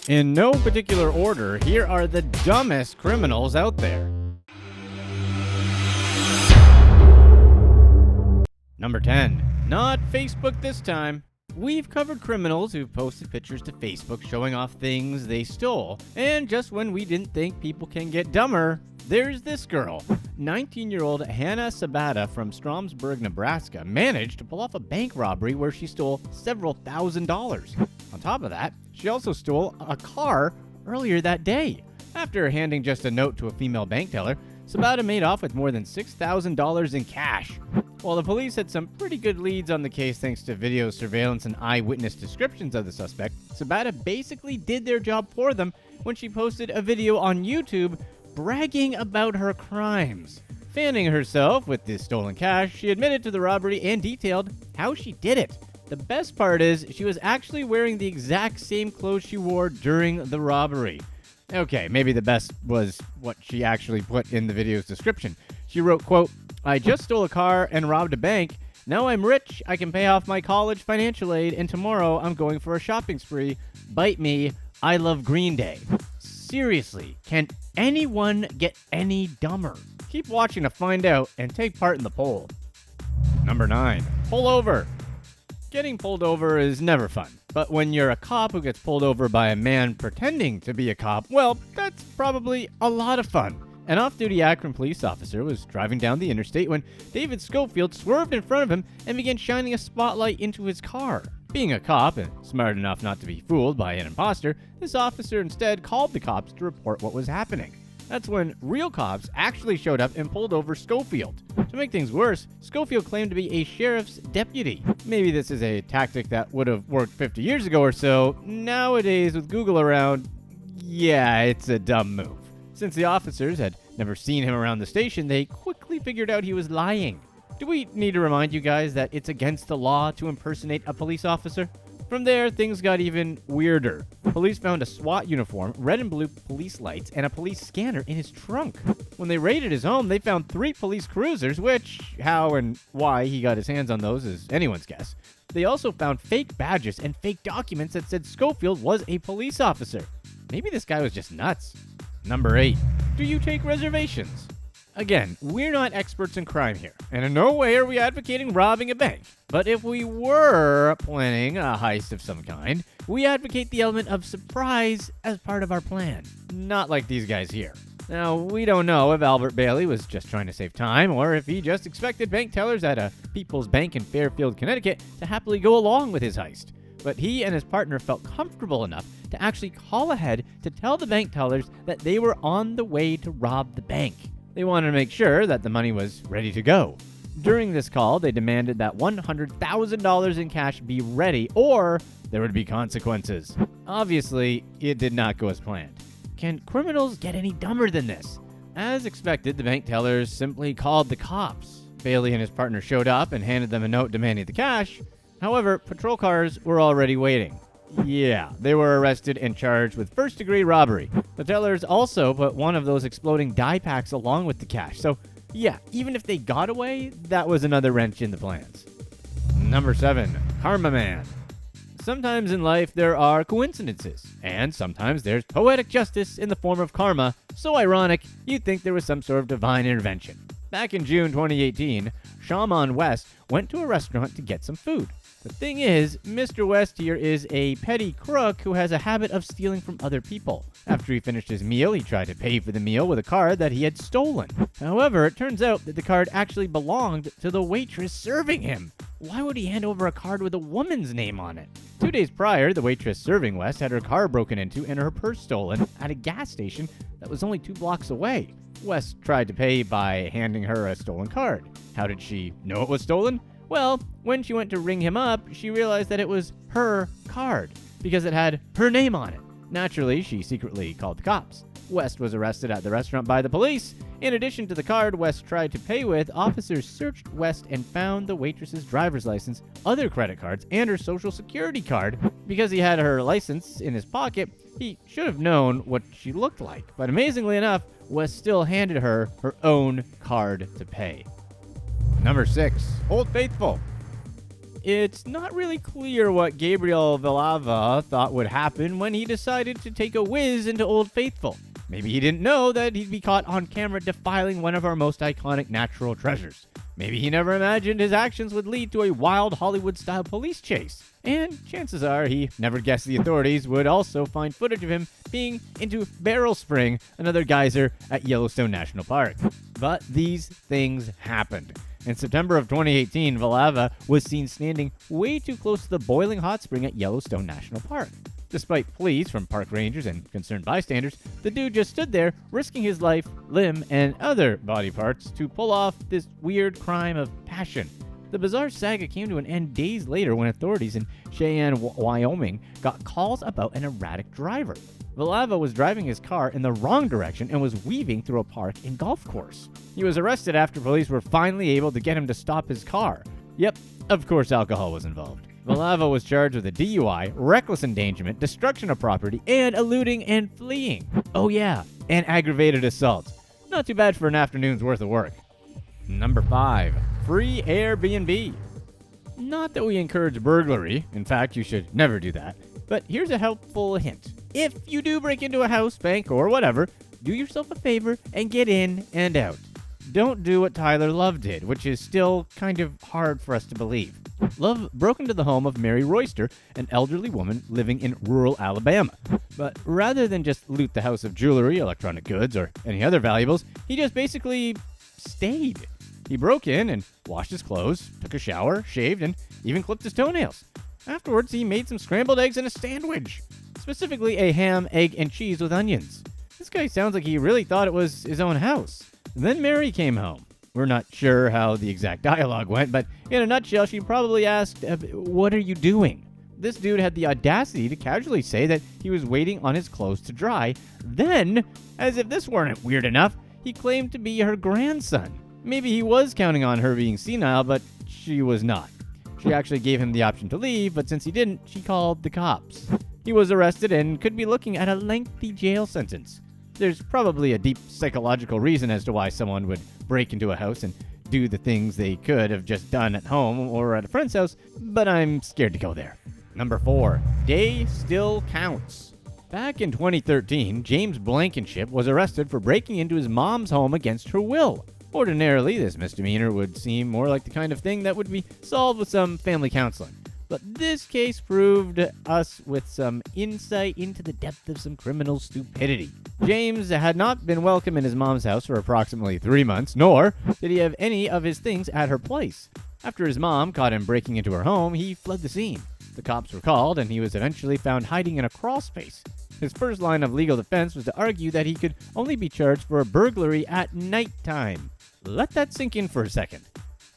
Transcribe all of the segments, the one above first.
In no particular order, here are the dumbest criminals out there. Number 10. Not Facebook this time. We've covered criminals who've posted pictures to Facebook showing off things they stole. And just when we didn't think people can get dumber, there's this girl. 19-year-old Hannah Sabata from Stromsburg, Nebraska, managed to pull off a bank robbery where she stole several $1,000s. On top of that, she also stole a car earlier that day. After handing just a note to a female bank teller, Sabata made off with more than $6,000 in cash. While the police had some pretty good leads on the case thanks to video surveillance and eyewitness descriptions of the suspect, Sabata basically did their job for them when she posted a video on YouTube bragging about her crimes. Fanning herself with the stolen cash, she admitted to the robbery and detailed how she did it. The best part is she was actually wearing the exact same clothes she wore during the robbery. Okay, maybe the best was what she actually put in the video's description. She wrote, quote, "I just stole a car and robbed a bank. Now I'm rich, I can pay off my college financial aid, and tomorrow I'm going for a shopping spree. Bite me, I love Green Day." Seriously, can anyone get any dumber? Keep watching to find out and take part in the poll. Number 9. Pull over. Getting pulled over is never fun. But when you're a cop who gets pulled over by a man pretending to be a cop, well, that's probably a lot of fun. An off-duty Akron police officer was driving down the interstate when David Scofield swerved in front of him and began shining a spotlight into his car. Being a cop and smart enough not to be fooled by an imposter, this officer instead called the cops to report what was happening. That's when real cops actually showed up and pulled over Scofield. To make things worse, Scofield claimed to be a sheriff's deputy. Maybe this is a tactic that would have worked 50 years ago or so. Nowadays, with Google around, yeah, it's a dumb move. Since the officers had never seen him around the station, they quickly figured out he was lying. Do we need to remind you guys that it's against the law to impersonate a police officer? From there, things got even weirder. Police found a SWAT uniform, red and blue police lights, and a police scanner in his trunk. When they raided his home, they found 3 police cruisers, which, how and why he got his hands on those is anyone's guess. They also found fake badges and fake documents that said Scofield was a police officer. Maybe this guy was just nuts. Number 8. Do you take reservations? Again, we're not experts in crime here, and in no way are we advocating robbing a bank. But if we were planning a heist of some kind, we advocate the element of surprise as part of our plan. Not like these guys here. Now, we don't know if Albert Bailey was just trying to save time, or if he just expected bank tellers at a People's Bank in Fairfield, Connecticut to happily go along with his heist. But he and his partner felt comfortable enough to actually call ahead to tell the bank tellers that they were on the way to rob the bank. They wanted to make sure that the money was ready to go. During this call, they demanded that $100,000 in cash be ready, or there would be consequences. Obviously, it did not go as planned. Can criminals get any dumber than this? As expected, the bank tellers simply called the cops. Bailey and his partner showed up and handed them a note demanding the cash. However, patrol cars were already waiting. Yeah, they were arrested and charged with first-degree robbery. The tellers also put one of those exploding dye packs along with the cash. So, yeah, even if they got away, that was another wrench in the plans. Number 7. Karma Man. Sometimes in life there are coincidences, and sometimes there's poetic justice in the form of karma. So ironic, you'd think there was some sort of divine intervention. Back in June 2018, Shaman West went to a restaurant to get some food. The thing is, Mr. West here is a petty crook who has a habit of stealing from other people. After he finished his meal, he tried to pay for the meal with a card that he had stolen. However, it turns out that the card actually belonged to the waitress serving him. Why would he hand over a card with a woman's name on it? 2 days prior, the waitress serving West had her car broken into and her purse stolen at a gas station that was only 2 blocks away. West tried to pay by handing her a stolen card. How did she know it was stolen? Well, when she went to ring him up, she realized that it was her card because it had her name on it. Naturally, she secretly called the cops. West was arrested at the restaurant by the police. In addition to the card West tried to pay with, officers searched West and found the waitress's driver's license, other credit cards, and her social security card. Because he had her license in his pocket, he should have known what she looked like. But amazingly enough, West still handed her her own card to pay. Number 6. Old Faithful. It's not really clear what Gabriel Villava thought would happen when he decided to take a whiz into Old Faithful. Maybe he didn't know that he'd be caught on camera defiling one of our most iconic natural treasures. Maybe he never imagined his actions would lead to a wild Hollywood-style police chase. And chances are he never guessed the authorities would also find footage of him being into Barrel Spring, another geyser at Yellowstone National Park. But these things happened. In September of 2018, Villava was seen standing way too close to the boiling hot spring at Yellowstone National Park. Despite pleas from park rangers and concerned bystanders, the dude just stood there, risking his life, limb, and other body parts to pull off this weird crime of passion. The bizarre saga came to an end days later when authorities in Cheyenne, Wyoming got calls about an erratic driver. Villava was driving his car in the wrong direction and was weaving through a park and golf course. He was arrested after police were finally able to get him to stop his car. Yep, of course alcohol was involved. Villava was charged with a DUI, reckless endangerment, destruction of property, and eluding and fleeing. Oh yeah, and aggravated assault. Not too bad for an afternoon's worth of work. Number 5. Free AIRBNB. Not that we encourage burglary. In fact, you should never do that. But here's a helpful hint. If you do break into a house, bank, or whatever, do yourself a favor and get in and out. Don't do what Tyler Love did, which is still kind of hard for us to believe. Love broke into the home of Mary Royster, an elderly woman living in rural Alabama. But rather than just loot the house of jewelry, electronic goods, or any other valuables, he just basically stayed. He broke in and washed his clothes, took a shower, shaved, and even clipped his toenails. Afterwards, he made some scrambled eggs and a sandwich. Specifically a ham, egg, and cheese with onions. This guy sounds like he really thought it was his own house. Then Mary came home. We're not sure how the exact dialogue went, but in a nutshell, she probably asked, "What are you doing?" This dude had the audacity to casually say that he was waiting on his clothes to dry. Then, as if this weren't weird enough, he claimed to be her grandson. Maybe he was counting on her being senile, but she was not. She actually gave him the option to leave, but since he didn't, she called the cops. He was arrested and could be looking at a lengthy jail sentence. There's probably a deep psychological reason as to why someone would break into a house and do the things they could have just done at home or at a friend's house, but I'm scared to go there. Number 4. Day still counts. Back in 2013, James Blankenship was arrested for breaking into his mom's home against her will. Ordinarily, this misdemeanor would seem more like the kind of thing that would be solved with some family counseling. But this case proved us with some insight into the depth of some criminal stupidity. James had not been welcome in his mom's house for approximately 3 months, nor did he have any of his things at her place. After his mom caught him breaking into her home, he fled the scene. The cops were called, and he was eventually found hiding in a crawl space. His first line of legal defense was to argue that he could only be charged for a burglary at nighttime. Let that sink in for a second.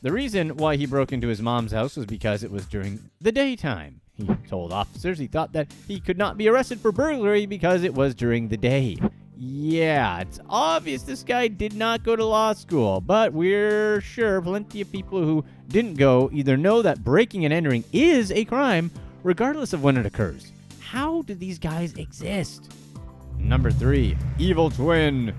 The reason why he broke into his mom's house was because it was during the daytime. He told officers he thought that he could not be arrested for burglary because it was during the day. Yeah, it's obvious this guy did not go to law school, but we're sure plenty of people who didn't go either know that breaking and entering is a crime, regardless of when it occurs. How do these guys exist? Number 3, evil twin.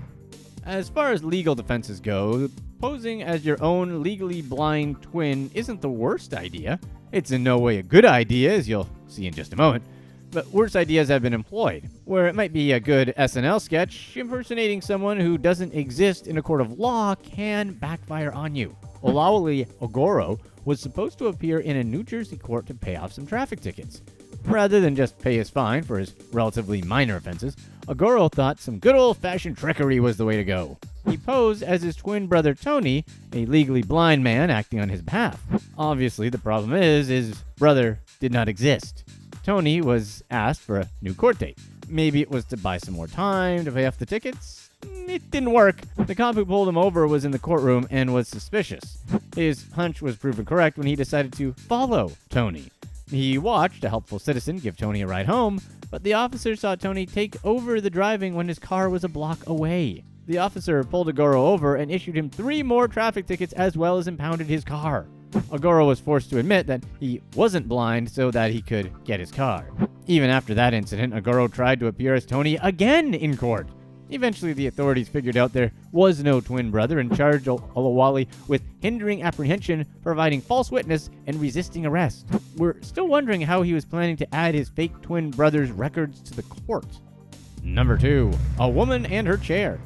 As far as legal defenses go, posing as your own legally blind twin isn't the worst idea. It's in no way a good idea, as you'll see in just a moment. But worse ideas have been employed, where it might be a good SNL sketch, impersonating someone who doesn't exist in a court of law can backfire on you. Olawale Ogoro was supposed to appear in a New Jersey court to pay off some traffic tickets. Rather than just pay his fine for his relatively minor offenses, Ogoro thought some good old-fashioned trickery was the way to go. He posed as his twin brother Tony, a legally blind man acting on his behalf. Obviously, the problem is his brother did not exist. Tony was asked for a new court date. Maybe it was to buy some more time to pay off the tickets. It didn't work. The cop who pulled him over was in the courtroom and was suspicious. His hunch was proven correct when he decided to follow Tony. He watched a helpful citizen give Tony a ride home, but the officer saw Tony take over the driving when his car was a block away. The officer pulled Ogoro over and issued him 3 more traffic tickets as well as impounded his car. Ogoro was forced to admit that he wasn't blind so that he could get his car. Even after that incident, Ogoro tried to appear as Tony again in court. Eventually, the authorities figured out there was no twin brother and charged Olawale with hindering apprehension, providing false witness, and resisting arrest. We're still wondering how he was planning to add his fake twin brother's records to the court. Number 2. A woman and her chair.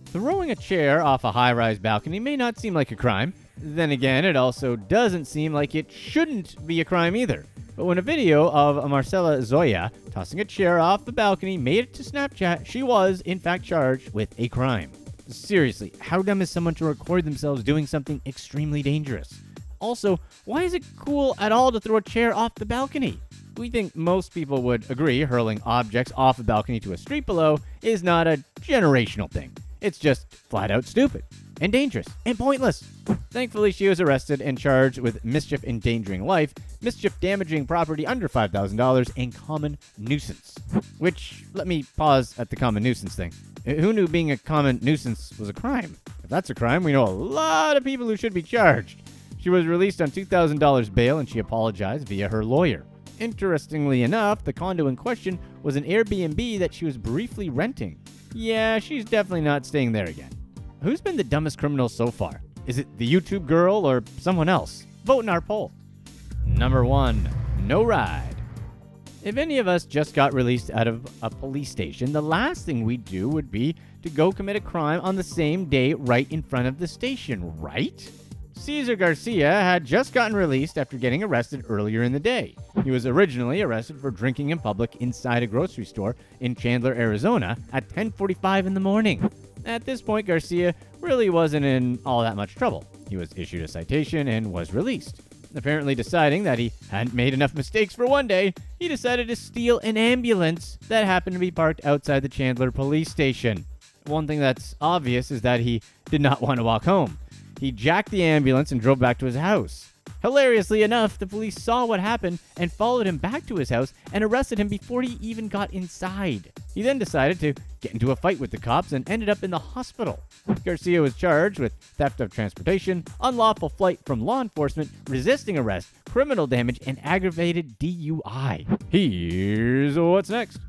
Throwing a chair off a high-rise balcony may not seem like a crime. Then again, it also doesn't seem like it shouldn't be a crime either. But when a video of Marcela Zoya tossing a chair off the balcony made it to Snapchat, she was, in fact, charged with a crime. Seriously, how dumb is someone to record themselves doing something extremely dangerous? Also, why is it cool at all to throw a chair off the balcony? We think most people would agree hurling objects off a balcony to a street below is not a generational thing. It's just flat out stupid and dangerous and pointless. Thankfully, she was arrested and charged with mischief endangering life, mischief damaging property under $5,000, and common nuisance. Which, let me pause at the common nuisance thing. Who knew being a common nuisance was a crime? If that's a crime, we know a lot of people who should be charged. She was released on $2,000 bail and she apologized via her lawyer. Interestingly enough, the condo in question was an Airbnb that she was briefly renting. Yeah, she's definitely not staying there again. Who's been the dumbest criminal so far? Is it the YouTube girl or someone else? Vote in our poll. Number 1. No ride. If any of us just got released out of a police station, the last thing we'd do would be to go commit a crime on the same day right in front of the station, right? Cesar Garcia had just gotten released after getting arrested earlier in the day. He was originally arrested for drinking in public inside a grocery store in Chandler, Arizona at 10:45 in the morning. At this point, Garcia really wasn't in all that much trouble. He was issued a citation and was released. Apparently deciding that he hadn't made enough mistakes for one day, he decided to steal an ambulance that happened to be parked outside the Chandler police station. One thing that's obvious is that he did not want to walk home. He jacked the ambulance and drove back to his house. Hilariously enough, the police saw what happened and followed him back to his house and arrested him before he even got inside. He then decided to get into a fight with the cops and ended up in the hospital. Garcia was charged with theft of transportation, unlawful flight from law enforcement, resisting arrest, criminal damage, and aggravated DUI. Here's what's next.